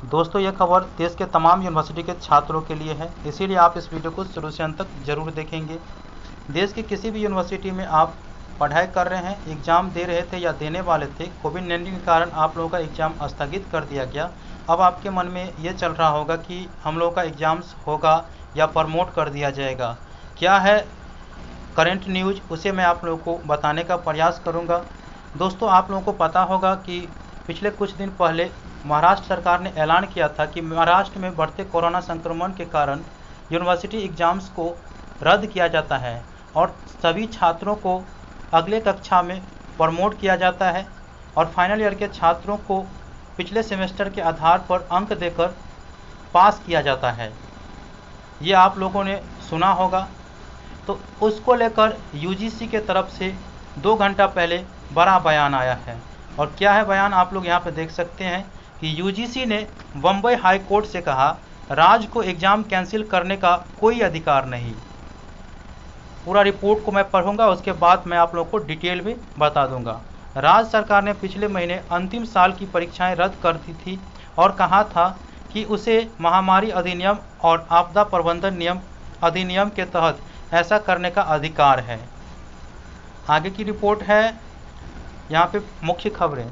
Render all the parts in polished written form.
दोस्तों ये खबर देश के तमाम यूनिवर्सिटी के छात्रों के लिए है, इसीलिए आप इस वीडियो को शुरू से अंत तक जरूर देखेंगे। देश की किसी भी यूनिवर्सिटी में आप पढ़ाई कर रहे हैं, एग्ज़ाम दे रहे थे या देने वाले थे, कोविड-19 के कारण आप लोगों का एग्ज़ाम स्थगित कर दिया गया। अब आपके मन में ये चल रहा होगा कि हम लोगों का एग्ज़ाम्स होगा या प्रमोट कर दिया जाएगा। क्या है करंट न्यूज़, उसे मैं आप लोगों को बताने का प्रयास करूँगा। दोस्तों आप लोगों को पता होगा कि पिछले कुछ दिन पहले महाराष्ट्र सरकार ने ऐलान किया था कि महाराष्ट्र में बढ़ते कोरोना संक्रमण के कारण यूनिवर्सिटी एग्ज़ाम्स को रद्द किया जाता है और सभी छात्रों को अगले कक्षा में प्रमोट किया जाता है और फाइनल ईयर के छात्रों को पिछले सेमेस्टर के आधार पर अंक देकर पास किया जाता है। ये आप लोगों ने सुना होगा। तो उसको लेकर यूजीसी के तरफ से 2 घंटा पहले बड़ा बयान आया है। और क्या है बयान, आप लोग यहाँ पे देख सकते हैं कि यूजीसी ने बम्बई हाई कोर्ट से कहा राज्य को एग्ज़ाम कैंसिल करने का कोई अधिकार नहीं। पूरा रिपोर्ट को मैं पढ़ूंगा, उसके बाद मैं आप लोगों को डिटेल में बता दूंगा। राज्य सरकार ने पिछले महीने अंतिम साल की परीक्षाएं रद्द कर दी थी और कहा था कि उसे महामारी अधिनियम और आपदा प्रबंधन नियम अधिनियम के तहत ऐसा करने का अधिकार है। आगे की रिपोर्ट है, यहाँ पे मुख्य खबरें।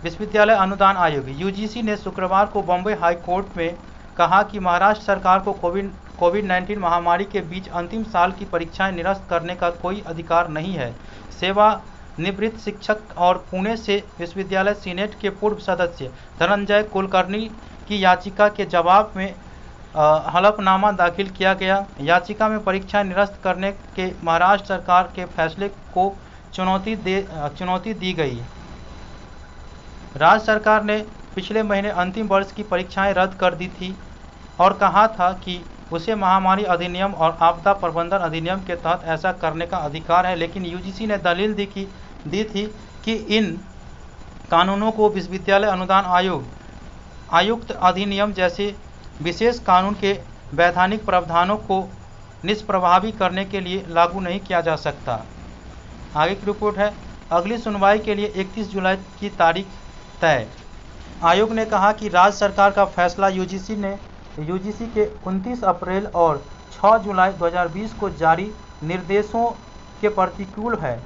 विश्वविद्यालय अनुदान आयोग यूजीसी ने शुक्रवार को बम्बई हाई कोर्ट में कहा कि महाराष्ट्र सरकार को कोविड-19 महामारी के बीच अंतिम साल की परीक्षाएं निरस्त करने का कोई अधिकार नहीं है। सेवानिवृत्त शिक्षक और पुणे से विश्वविद्यालय सीनेट के पूर्व सदस्य धनंजय कुलकर्णी की याचिका के जवाब में हलफनामा दाखिल किया गया। याचिका में परीक्षा निरस्त करने के महाराष्ट्र सरकार के फैसले को चुनौती दी गई। राज्य सरकार ने पिछले महीने अंतिम वर्ष की परीक्षाएं रद्द कर दी थी और कहा था कि उसे महामारी अधिनियम और आपदा प्रबंधन अधिनियम के तहत ऐसा करने का अधिकार है, लेकिन यूजीसी ने दलील दी थी कि इन कानूनों को विश्वविद्यालय अनुदान आयुक्त अधिनियम जैसे विशेष कानून के वैधानिक प्रावधानों को निष्प्रभावी करने के लिए लागू नहीं किया जा सकता। आगे की रिपोर्ट है, अगली सुनवाई के लिए 31 जुलाई की तारीख तय। आयोग ने कहा कि राज्य सरकार का फैसला यूजीसी के 29 अप्रैल और 6 जुलाई 2020 को जारी निर्देशों के प्रतिकूल है,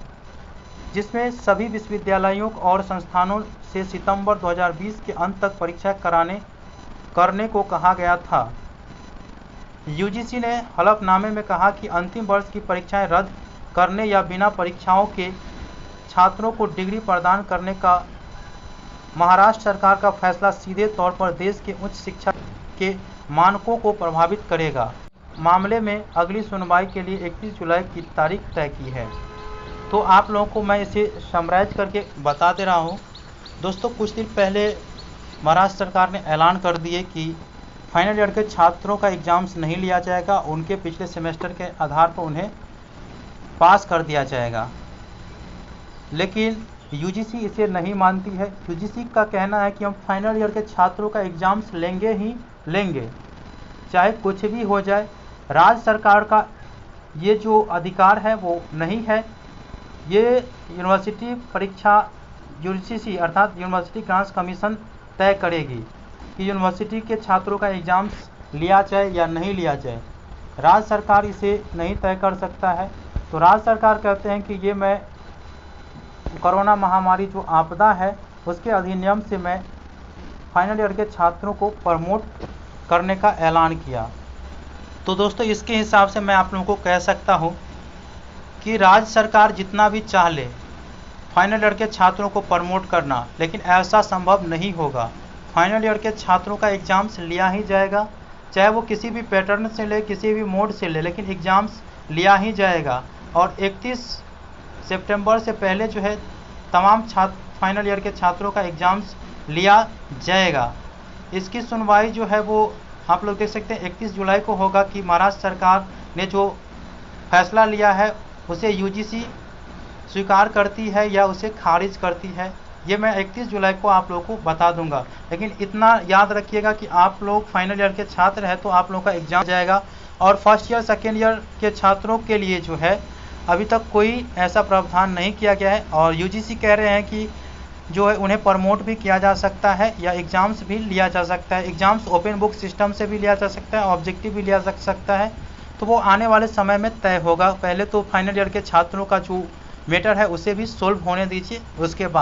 जिसमें सभी विश्वविद्यालयों और संस्थानों से सितंबर 2020 के अंत तक परीक्षा करने को कहा गया था। यूजीसी ने हलफनामे में कहा कि अंतिम वर्ष की परीक्षाएं रद्द करने या बिना परीक्षाओं के छात्रों को डिग्री प्रदान करने का महाराष्ट्र सरकार का फैसला सीधे तौर पर देश के उच्च शिक्षा के मानकों को प्रभावित करेगा। मामले में अगली सुनवाई के लिए 31 जुलाई की तारीख तय की है। तो आप लोगों को मैं इसे समराइज करके बता दे रहा हूँ। दोस्तों कुछ दिन पहले महाराष्ट्र सरकार ने ऐलान कर दिए कि फाइनल ईयर के छात्रों का एग्ज़ाम्स नहीं लिया जाएगा, उनके पिछले सेमेस्टर के आधार पर उन्हें पास कर दिया जाएगा। लेकिन यूजीसी इसे नहीं मानती है। यूजीसी का कहना है कि हम फाइनल ईयर के छात्रों का एग्ज़ाम्स लेंगे ही लेंगे, चाहे कुछ भी हो जाए। राज्य सरकार का ये जो अधिकार है वो नहीं है। ये यूनिवर्सिटी परीक्षा यूजीसी अर्थात यूनिवर्सिटी ग्रांट्स कमीशन तय करेगी कि यूनिवर्सिटी के छात्रों का एग्ज़ाम्स लिया जाए या नहीं लिया जाए। राज्य सरकार इसे नहीं तय कर सकता है। तो राज्य सरकार कहते हैं कि ये मैं कोरोना महामारी जो आपदा है उसके अधिनियम से मैं फाइनल ईयर के छात्रों को प्रमोट करने का ऐलान किया। तो दोस्तों इसके हिसाब से मैं आप लोगों को कह सकता हूँ कि राज्य सरकार जितना भी चाह ले फाइनल ईयर के छात्रों को प्रमोट करना, लेकिन ऐसा संभव नहीं होगा। फाइनल ईयर के छात्रों का एग्ज़ाम्स लिया ही जाएगा, चाहे वो किसी भी पैटर्न से ले, किसी भी मोड से ले, लेकिन एग्ज़ाम्स लिया ही जाएगा। और 31 सितंबर से पहले जो है तमाम फाइनल ईयर के छात्रों का एग्ज़ाम्स लिया जाएगा। इसकी सुनवाई जो है वो आप लोग देख सकते हैं 31 जुलाई को होगा कि महाराष्ट्र सरकार ने जो फैसला लिया है उसे यूजीसी स्वीकार करती है या उसे खारिज करती है। ये मैं 31 जुलाई को आप लोगों को बता दूंगा। लेकिन इतना याद रखिएगा कि आप लोग फाइनल ईयर के छात्र हैं तो आप लोगों का एग्ज़ाम जाएगा। और फर्स्ट ईयर सेकेंड ईयर के छात्रों के लिए जो है अभी तक कोई ऐसा प्रावधान नहीं किया गया है। और यूजीसी कह रहे हैं कि जो है उन्हें प्रमोट भी किया जा सकता है या एग्ज़ाम्स भी लिया जा सकता है। एग्ज़ाम्स ओपन बुक सिस्टम से भी लिया जा सकता है, ऑब्जेक्टिव भी लिया जा सकता है। तो वो आने वाले समय में तय होगा। पहले तो फाइनल ईयर के छात्रों का जो मैटर है उसे भी सोल्व होने दीजिए, उसके बाद